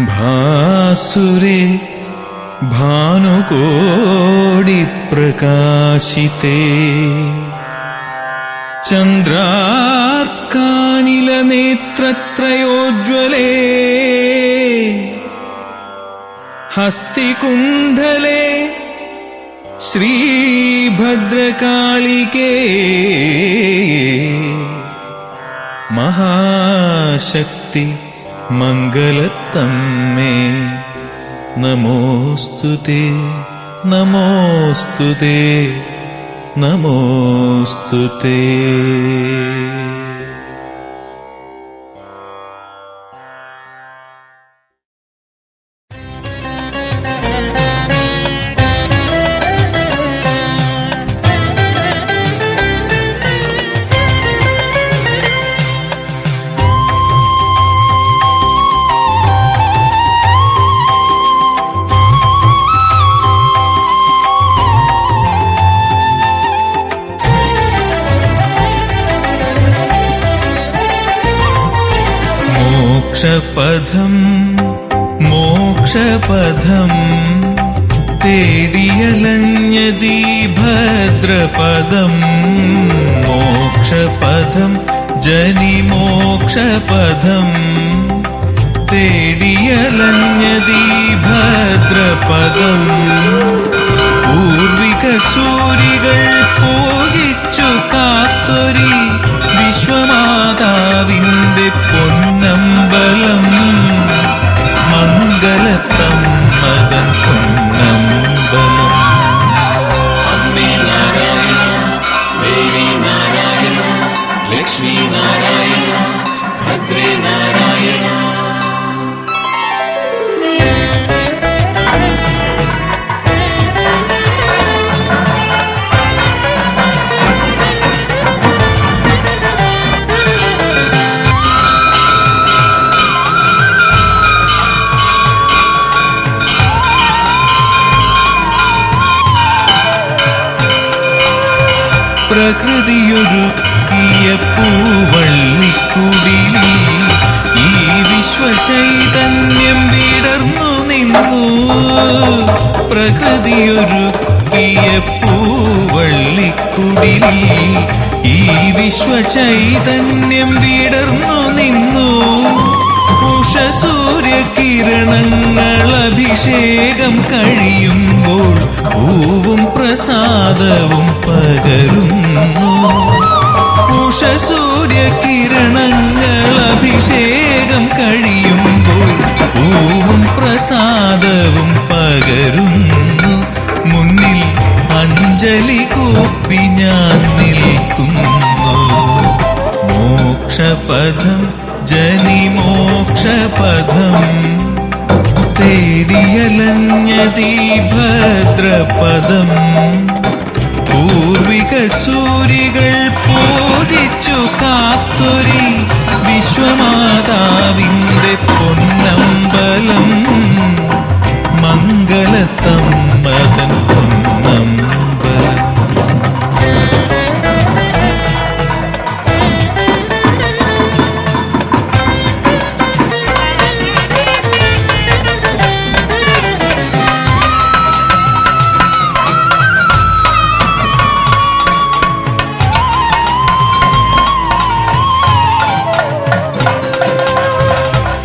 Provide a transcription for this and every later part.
ഭാസുരേ ഭാനുകോടി പ്രകാശിതേ ചന്ദ്രാർക്കാനില നേത്രത്രയോജ്വലേ ഹസ്തികുണ്ഡലേ ശ്രീഭദ്രകാളികേ മഹാശക്തി മംഗലത്തമ്മേ നമോസ്തുതേ നമോസ്തുതേ നമോസ്തുതേ. മോക്ഷപഥം തേടിയലഞ്ഞതീ ഭദ്രപദം മോക്ഷപഥം ജനിമോക്ഷപഥം തേടിയലഞ്ഞതീ ഭദ്രപദം പൂർവിക സൂരികൾ പൂജിച്ചു കാത്തൊരി വിശ്വമാതാവിന്റെ പൊന്നമ്പലം മംഗലത്തമ്മതൻ പൊന്നമ്പലം. അമ്മേ നാരായണ, ദേവി നാരായണ, ലക്ഷ്മി നാരായണ, ഭദ്രേ നാരായണ. പ്രകൃതിയൊരുക്കിയ പൂവള്ളിക്കുടിലിൽ ഈ വിശ്വചൈതന്യം വിടർന്നു നിന്നു. പ്രകൃതിയൊരുക്കിയ പൂവള്ളിക്കുടിലിൽ ഈ വിശ്വചൈതന്യം വിടർന്നു നിന്നു. ഉഷസൂര്യകിരണങ്ങൾ അഭിഷേകം കഴിയുമ്പോൾ പൂവും പ്രസാദവും പകരുന്നു. ഉഷസൂര്യകിരണങ്ങൾ അഭിഷേകം കഴിയുമ്പോൾ പൂവും പ്രസാദവും പകരുന്നു. മുന്നിൽ അഞ്ജലി കൂപ്പി ഞാൻ നിൽക്കുന്നു. മോക്ഷപഥം ജനിമോക്ഷപഥം തേടിയലഞ്ഞതീ ഭദ്രപദം പൂർവിക സൂരികൾ പൂജിച്ചു കാത്തൊരി വിശ്വമാതാവിന്റെ പൊന്നമ്പലം മംഗലത്തമ്മതൻ പൊന്നമ്പലം.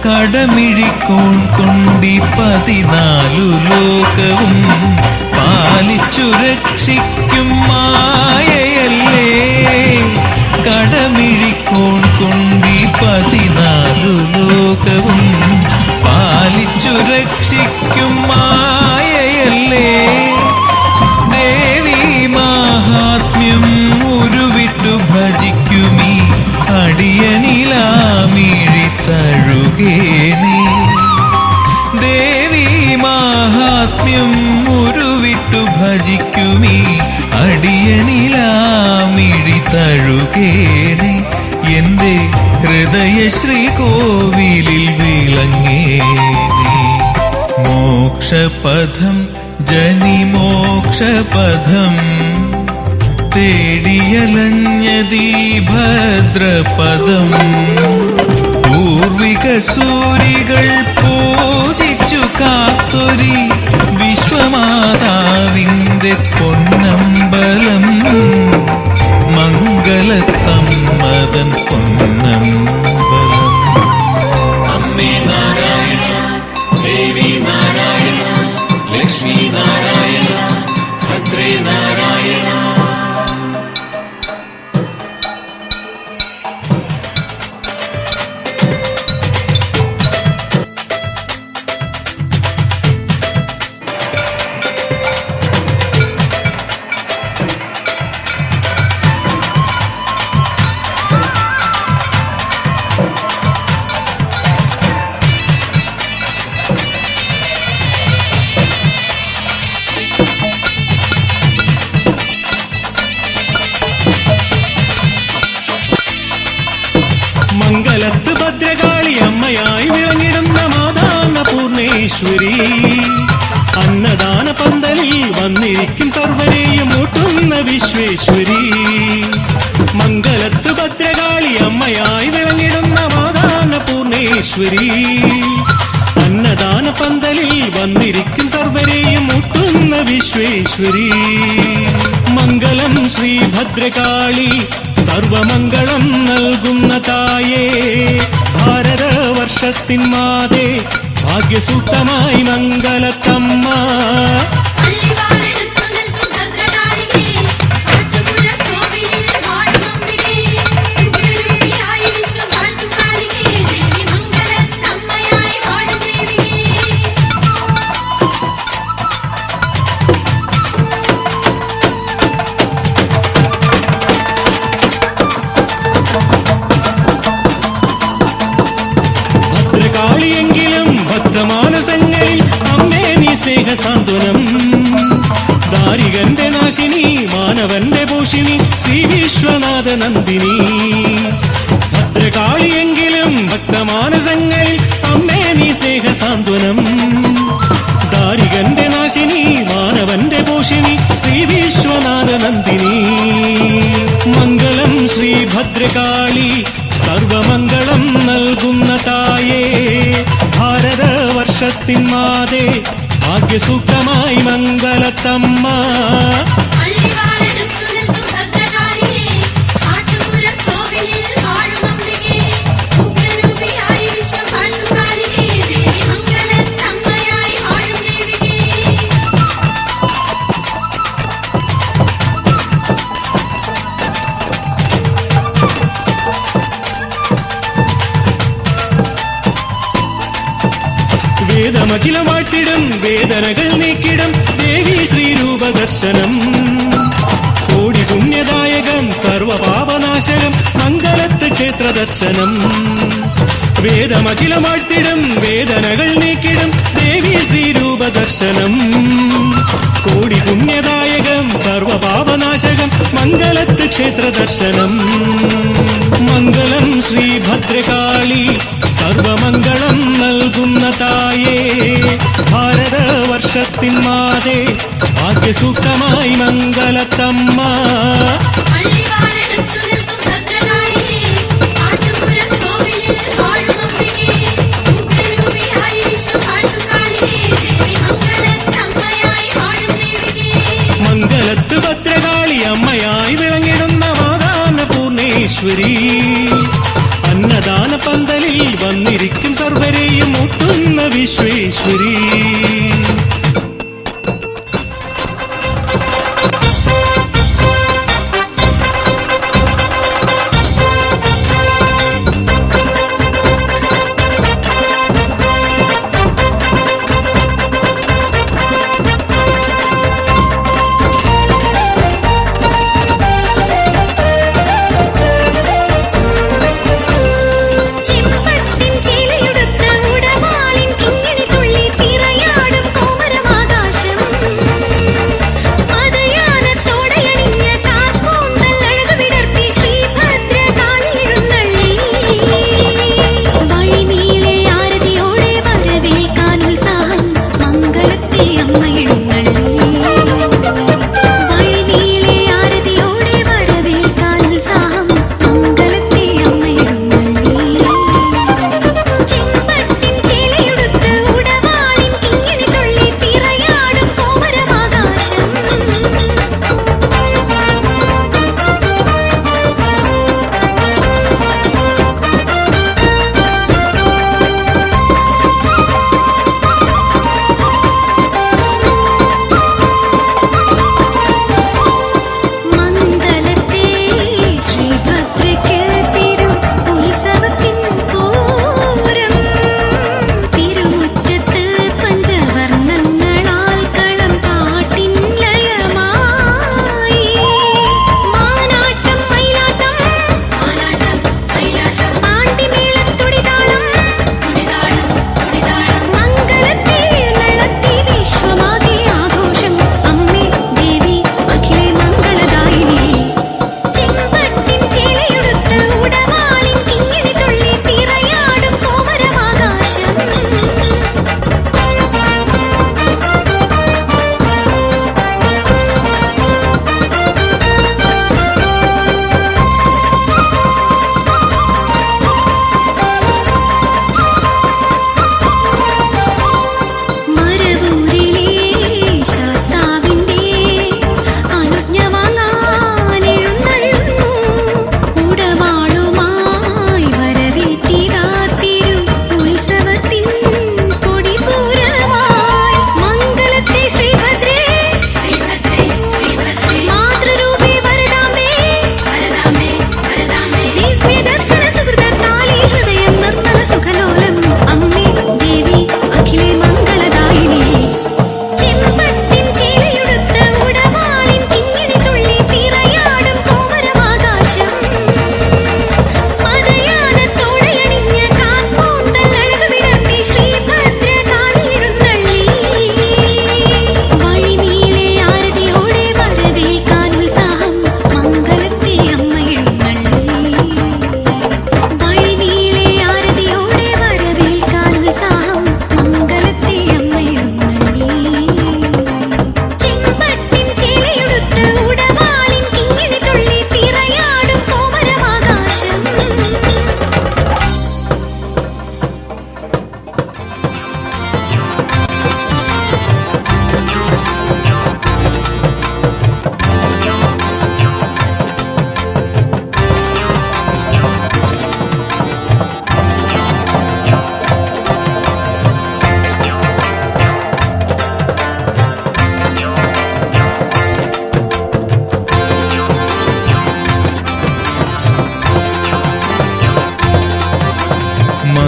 കടമിഴിക്കോൺ കൊണ്ടി 14 ലോകവും പാലിച്ചു രക്ഷിക്കും മായയല്ലേ. കടമിഴിക്കോൺ കൊണ്ടി 14 ലോകവും പാലിച്ചു രക്ഷിക്കും മായയല്ലേ. ദേവി മാഹാത്മ്യം ഉരുവിട്ടു ഭജിക്കുമീ അടിയനിലാമിഴി തഴുകേണേ. ദേവി മാഹാത്മ്യം ഉരുവിട്ടു ഭജിക്കുമീ അടിയനിലാമിഴി തഴുകേണേ. എന്റെ ഹൃദയ ശ്രീകോവിലിൽ വിളങ്ങേണേ. മോക്ഷപഥം ജനിമോക്ഷപഥം തേടിയലഞ്ഞതീ ഭദ്രപദം പൂർവിക സൂരികൾ പൊന്നമ്പലം മംഗലത്തമ്മതൻ പൊന്നമ്പലം. അമ്മേ നാരായണ ദേവി നാരായണ ലക്ഷ്മി നാരായണ ഭദ്രേ നാരായണ. മംഗലത്ത് ഭദ്രകാളി അമ്മയായി വിളങ്ങിടുന്ന മാതാന്ന പൂർണേശ്വരി, അന്നദാന പന്തലിൽ വന്നിരിക്കും സർവരെയും ഊട്ടുന്ന വിശ്വേശ്വരി. മംഗലത്ത് ഭദ്രകാളി അമ്മയായി വിളങ്ങിടുന്ന മാതാന്ന പൂർണേശ്വരി, അന്നദാന പന്തലിൽ വന്നിരിക്കും സർവരെയും ഊട്ടുന്ന വിശ്വേശ്വരി. മംഗളം ശ്രീ ഭദ്രകാളി സർവമംഗളം നൽകുന്ന തായേ, ഭാരതവർഷത്തിൻ മാതേ ഭാഗ്യസൂക്തമായി മംഗലത്തമ്മ. ഭദ്രകാളിയെങ്കിലും ഭക്തമാനസങ്ങളിൽ അമ്മേ നീ സ്നേഹസാന്ത്വനം. ദാരികന്റെ നാശിനി മാനവന്റെ പോഷിണി ശ്രീ വിശ്വനാഥ നന്ദിനി. ഭദ്രകാളിയെങ്കിലും ഭക്തമാനസങ്ങളിൽ അമ്മേ നീ സ്നേഹസാന്ത്വനം. ദാരികന്റെ നാശിനി മാനവന്റെ പോഷിണി ശ്രീ വിശ്വനാഥ നന്ദിനി. മംഗളം ശ്രീ ഭദ്രകാളി സർവമംഗളം നൽകുന്ന തായേ, ഭാരതവർഷത്തിൻ മാതേ ഭാഗ്യസൂക്തമായി മംഗലത്തമ്മ. വേദമഖിലം വാഴ്ത്തിടും വേദനകൾ നീക്കിടും ദേവി ശ്രീരൂപദർശനം. കോടി പുണ്യദായകം സർവപാപനാശകം മംഗലത്ത് ക്ഷേത്രദർശനം. വേദമഖിലം വാഴ്ത്തിടും വേദനകൾ നീക്കിടും ദേവി ശ്രീരൂപദർശനം. കോടി പുണ്യദായകം സർവപാപനാശകം മംഗലത്ത് ക്ഷേത്രദർശനം. മംഗളം ശ്രീ ഭദ്രകാളി സർവമംഗളം നൽകുന്ന തായേ, ഭാരതവർഷത്തിൻ മാതേ ഭാഗ്യസൂക്തമായി മംഗലത്തമ്മ. മംഗലത്ത് ഭദ്രകാളി അമ്മയായി വിളങ്ങിടുന്ന മാതാന്ന പൂർണേശ്വരി, അന്നദാന പന്തലിൽ വന്നിരിക്കും സർവരെയും ഊട്ടുന്ന വിശ്വേശ്വരി. ചിപ്പത്തിൻ ചിലയുടുത്ത ഉടവാളിൻ കിങ്ങിണി തുള്ളി തിറയാടും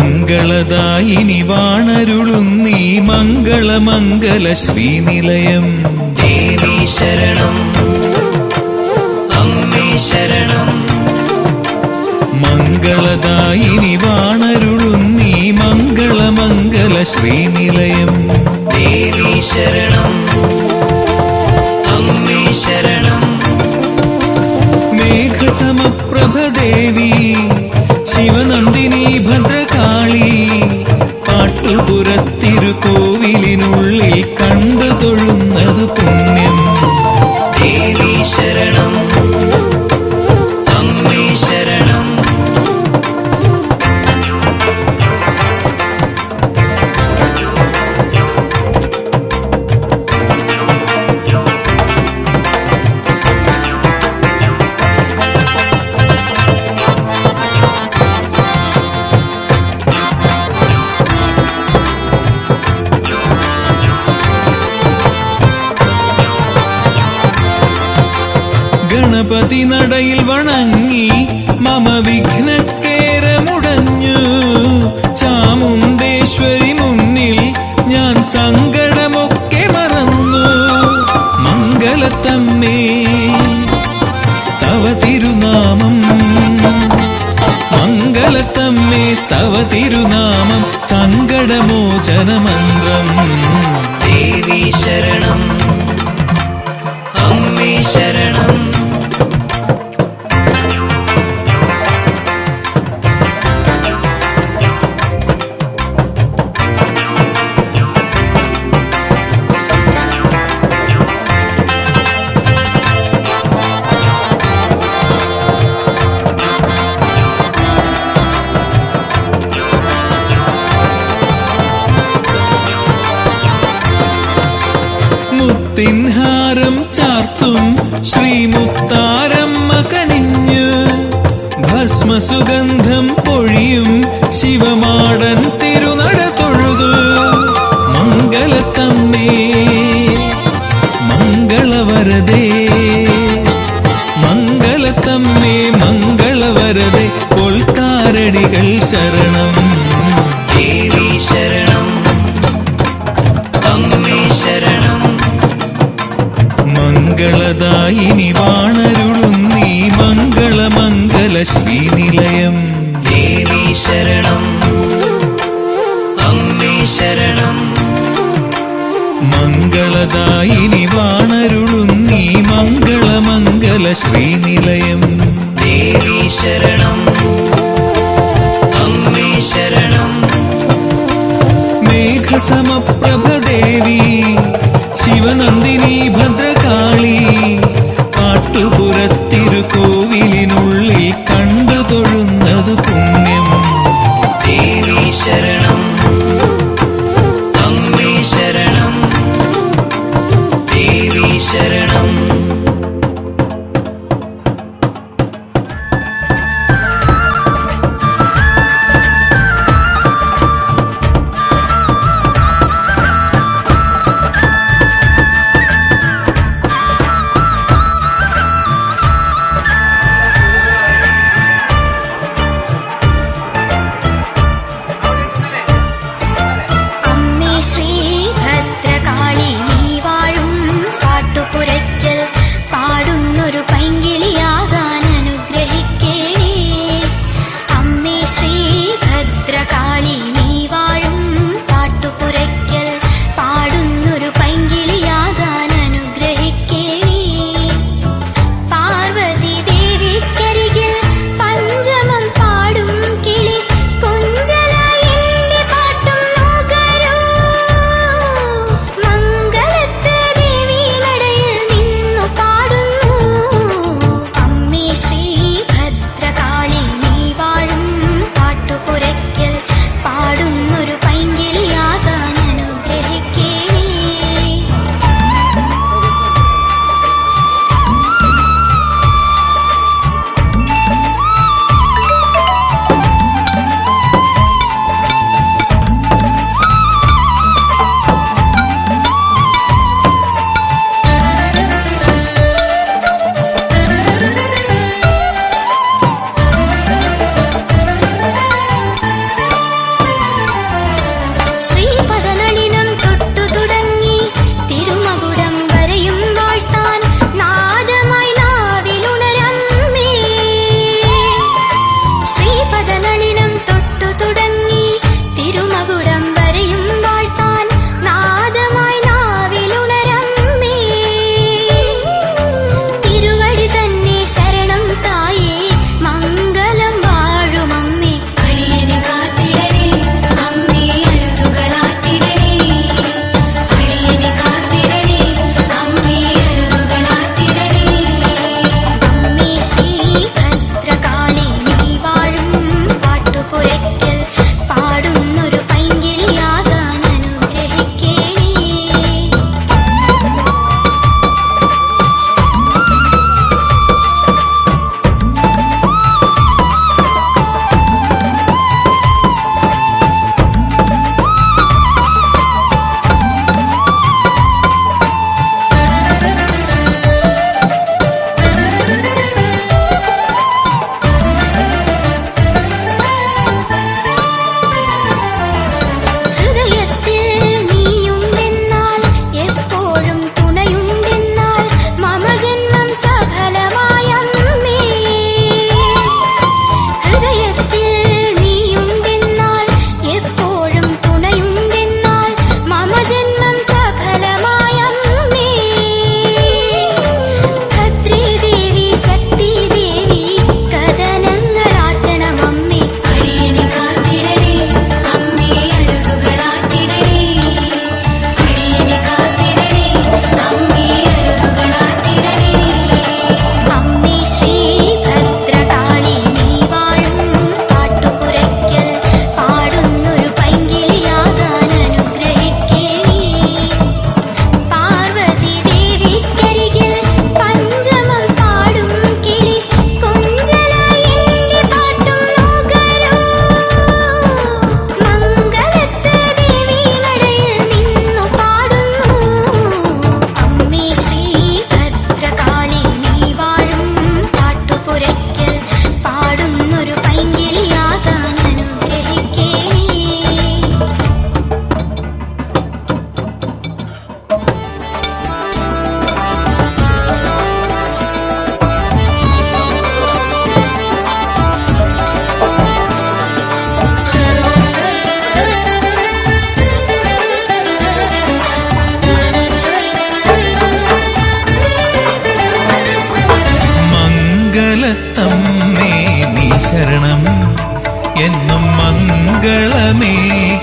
മംഗളദായിനി വാണരുളുന്നീ മംഗളമംഗല ശ്രീനിലയം. ദേവി ശരണം അമ്മേ ശരണം. മംഗളദായിനി വാണരുളുന്നീ മംഗളമംഗല ശ്രീനിലയം. ദേവി ശരണം അമ്മേ ശരണം. മേഘസമപ്രഭ ദേവി ശിവനന്ദിനി ഭദ്രകാളി പാട്ടുപുരത്തിരുകോവിലിനുള്ളിൽ കണ്ടു തൊഴുന്നത് പുണ്യം. ദേവി ശരണം അമ്മേ ശരണം. ഗണപതി നടയിൽ വണങ്ങി മമ വിഘ്നക്കേരമുടഞ്ഞു. ചാമുണ്ടേശ്വരി മുന്നിൽ ഞാൻ സങ്കടമൊക്കെ മറന്നു. മംഗളത്തമ്മേ തവ തിരുനാമം, മംഗളത്തമ്മേ തവ തിരുനാമം സങ്കടമോചനമന്ത്രം. ദേവി ശരണം അമ്മേ ശരണം. മുത്തിൻഹാരം ചാർത്തും ശ്രീമുത്താരമ്മ കനിഞ്ഞു. ഭസ്മസുഗന്ധം പൊഴിയും ശിവമാടൻ തിരുനട തൊഴുതു. മംഗളത്തമ്മേ മംഗളവരദേ, മംഗളത്തമ്മേ മംഗളവരദേ കൊൽത്താരടികൾ ശരണം. ദേവി ശരണം അമ്മേ ശരണം. മംഗളദായിനി വാണരുളുന്നീ മംഗളമംഗല ശ്രീനിലയം. ദേവി ശരണം അമ്മേ ശരണം. മംഗളദായിനി വാണരുളുന്നീ മംഗളമംഗല ശ്രീനിലയം. ദേവി ശരണം അമ്മേ ശരണം. മേഘസമപ്രഭ ദേവി ശിവനന്ദിനി ഭദ്രകാളി പാട്ടുപുരത്തിരുകോവിലിനുള്ളിൽ കണ്ടു തൊഴുന്നത് പുണ്യം. ദേവി ശരണം അമ്മേ ശരണം. ദേവി ശരണം.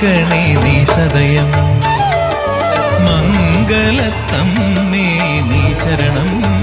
കാക്കണേ നീ സദയം. മംഗലത്തമ്മേ നീ ശരണം.